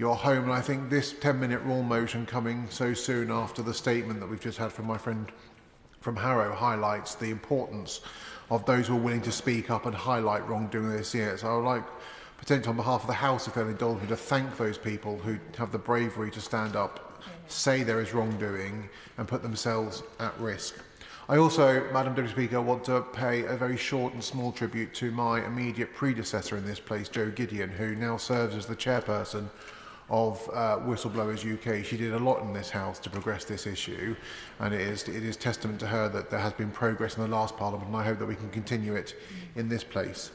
your home. And I think this 10-minute rule motion coming so soon after the statement that we've just had from my friend from Harrow highlights the importance of those who are willing to speak up and highlight wrongdoing this year. So I would like, potentially on behalf of the House, if they'll indulge me, to thank those people who have the bravery to stand up, say there is wrongdoing, and put themselves at risk. I also, Madam Deputy Speaker, want to pay a very short and small tribute to my immediate predecessor in this place, Jo Gideon, who now serves as the chairperson of Whistleblowers UK. She did a lot in this House to progress this issue, and it is testament to her that there has been progress in the last Parliament, and I hope that we can continue it in this place.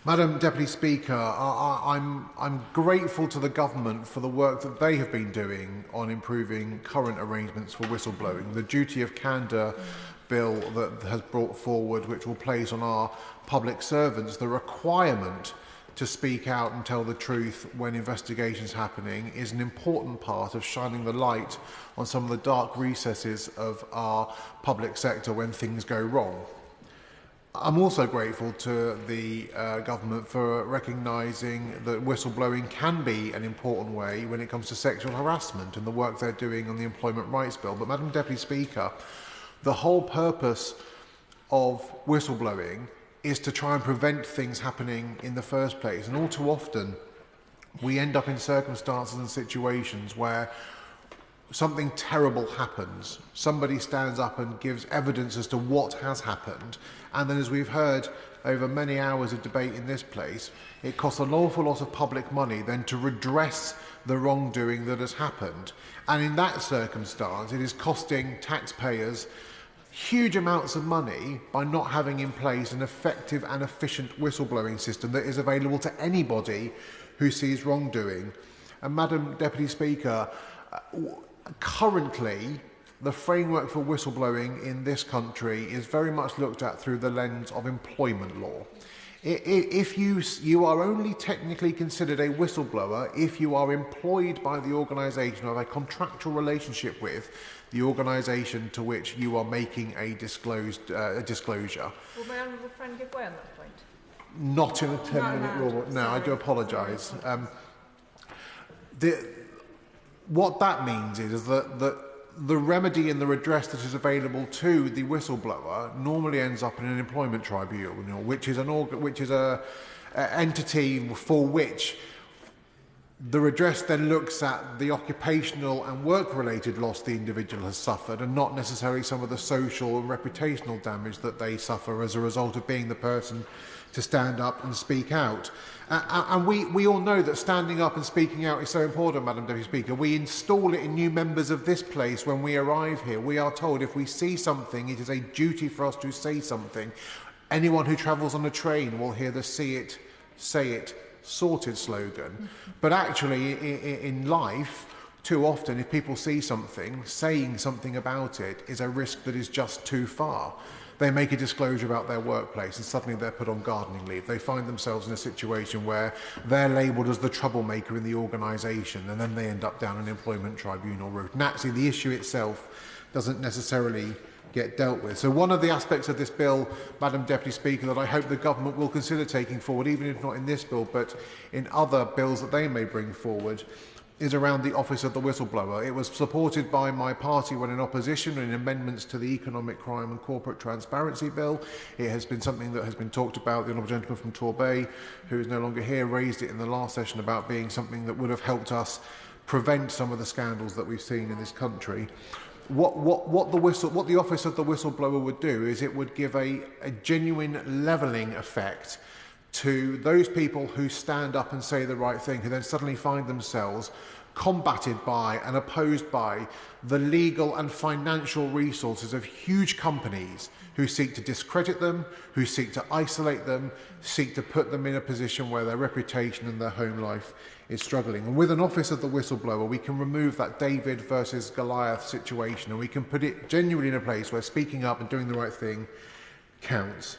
Madam Deputy Speaker, I'm grateful to the Government for the work that they have been doing on improving current arrangements for whistleblowing. The Duty of Candour Bill that has brought forward, which will place on our public servants the requirement to speak out and tell the truth when investigations happening, is an important part of shining the light on some of the dark recesses of our public sector when things go wrong. I'm also grateful to the Government for recognising that whistleblowing can be an important way when it comes to sexual harassment and the work they're doing on the Employment Rights Bill. But, Madam Deputy Speaker, the whole purpose of whistleblowing is to try and prevent things happening in the first place. And all too often, we end up in circumstances and situations where something terrible happens. Somebody stands up and gives evidence as to what has happened. And then, as we've heard over many hours of debate in this place, it costs an awful lot of public money then to redress the wrongdoing that has happened. And in that circumstance, it is costing taxpayers huge amounts of money by not having in place an effective and efficient whistleblowing system that is available to anybody who sees wrongdoing. And, Madam Deputy Speaker, currently, the framework for whistleblowing in this country is very much looked at through the lens of employment law. If you are only technically considered a whistleblower if you are employed by the organisation or have a contractual relationship with the organisation to which you are making a disclosure. Will my honourable friend give way on that point? Not in a 10-minute rule. No, I do apologise. What that means is that the remedy and the redress that is available to the whistleblower normally ends up in an employment tribunal, which is an entity for which the redress then looks at the occupational and work-related loss the individual has suffered, and not necessarily some of the social and reputational damage that they suffer as a result of being the person to stand up and speak out. And we all know that standing up and speaking out is so important, Madam Deputy Speaker. We install it in new members of this place when we arrive here. We are told if we see something, it is a duty for us to say something. Anyone who travels on a train will hear the "see it, say it, sorted" slogan. But actually, in life, too often, if people see something, saying something about it is a risk that is just too far. They make a disclosure about their workplace and suddenly they're put on gardening leave. They find themselves in a situation where they're labelled as the troublemaker in the organisation, and then they end up down an employment tribunal route. And actually, the issue itself doesn't necessarily get dealt with. So one of the aspects of this bill, Madam Deputy Speaker, that I hope the Government will consider taking forward, even if not in this bill, but in other bills that they may bring forward, is around the Office of the Whistleblower. It was supported by my party when in opposition in amendments to the Economic Crime and Corporate Transparency Bill. It has been something that has been talked about. The Honourable Gentleman from Torbay, who is no longer here, raised it in the last session about being something that would have helped us prevent some of the scandals that we've seen in this country. What the Office of the Whistleblower would do is it would give a genuine levelling effect to those people who stand up and say the right thing, who then suddenly find themselves combated by and opposed by the legal and financial resources of huge companies who seek to discredit them, who seek to isolate them, seek to put them in a position where their reputation and their home life is struggling. And with an Office of the Whistleblower, we can remove that David versus Goliath situation, and we can put it genuinely in a place where speaking up and doing the right thing counts.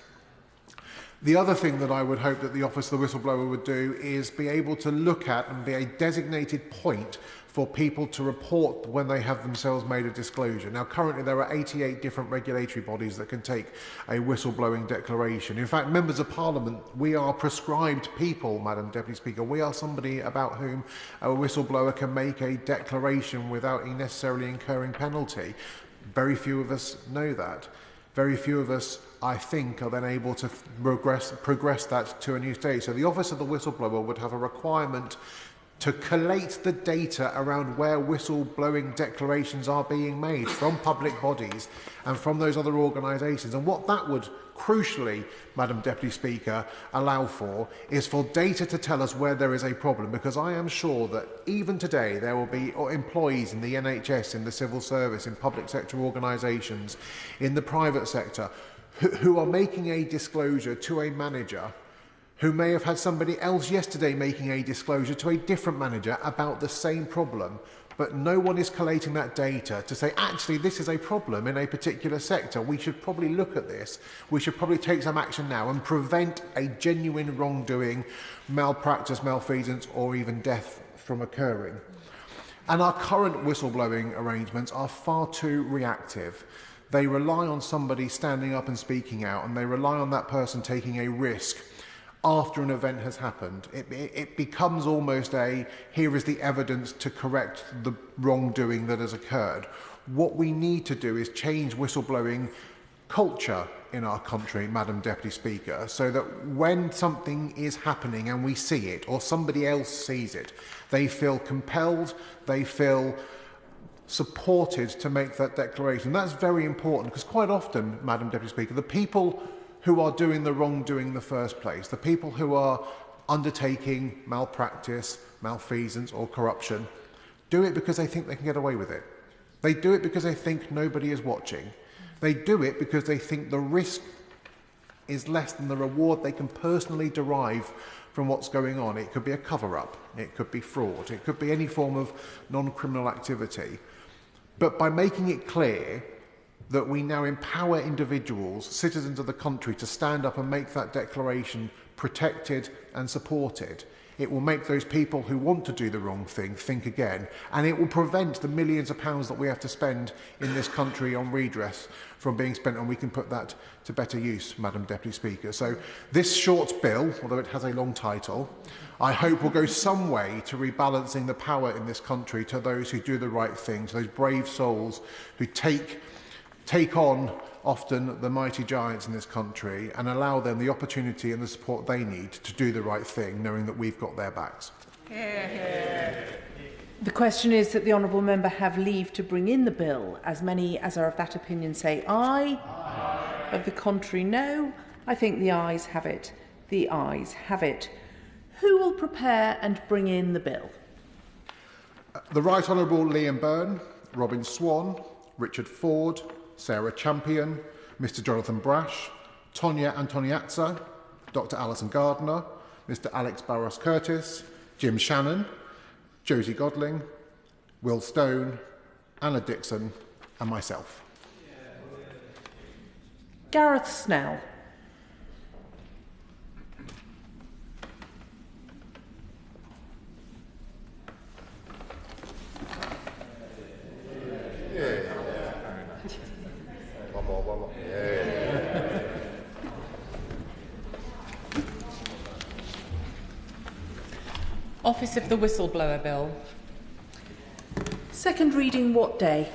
The other thing that I would hope that the Office of the Whistleblower would do is be able to look at and be a designated point for people to report when they have themselves made a disclosure. Now, currently there are 88 different regulatory bodies that can take a whistleblowing declaration. In fact, members of Parliament, we are prescribed people, Madam Deputy Speaker. We are somebody about whom a whistleblower can make a declaration without necessarily incurring penalty. Very few of us know that. Very few of us, I think, are then able to progress that to a new stage. So the Office of the Whistleblower would have a requirement to collate the data around where whistleblowing declarations are being made from public bodies and from those other organisations. And what that would crucially, Madam Deputy Speaker, allow for is for data to tell us where there is a problem, because I am sure that even today there will be employees in the NHS, in the civil service, in public sector organisations, in the private sector, who are making a disclosure to a manager who may have had somebody else yesterday making a disclosure to a different manager about the same problem, but no one is collating that data to say, actually, this is a problem in a particular sector. We should probably look at this. We should probably take some action now and prevent a genuine wrongdoing, malpractice, malfeasance, or even death from occurring. And our current whistleblowing arrangements are far too reactive. They rely on somebody standing up and speaking out, and they rely on that person taking a risk after an event has happened. It becomes almost a, here is the evidence to correct the wrongdoing that has occurred. What we need to do is change whistleblowing culture in our country, Madam Deputy Speaker, so that when something is happening and we see it, or somebody else sees it, they feel compelled, they feel supported to make that declaration. That's very important, because quite often, Madam Deputy Speaker, the people who are doing the wrongdoing in the first place, the people who are undertaking malpractice, malfeasance or corruption, do it because they think they can get away with it. They do it because they think nobody is watching. They do it because they think the risk is less than the reward they can personally derive from what's going on. It could be a cover-up, it could be fraud, it could be any form of non-criminal activity. But by making it clear that we now empower individuals, citizens of the country, to stand up and make that declaration protected and supported, it will make those people who want to do the wrong thing think again, and it will prevent the millions of pounds that we have to spend in this country on redress from being spent, and we can put that to better use, Madam Deputy Speaker. So this short bill, although it has a long title, I hope will go some way to rebalancing the power in this country to those who do the right thing, to those brave souls who take on often the mighty giants in this country and allow them the opportunity and the support they need to do the right thing, knowing that we've got their backs. The question is that the honourable member have leave to bring in the bill. As many as are of that opinion say aye. Aye. Of the contrary, no. I think the ayes have it. The ayes have it. Who will prepare and bring in the bill? The Right Honourable Liam Byrne, Robin Swan, Richard Ford, Sarah Champion, Mr Jonathan Brash, Tonya Antoniazza, Dr Alison Gardner, Mr Alex Barros-Curtis, Jim Shannon, Josie Godling, Will Stone, Anna Dixon and myself. Gareth Snell. One more. Office of the Whistleblower Bill. Second reading what day?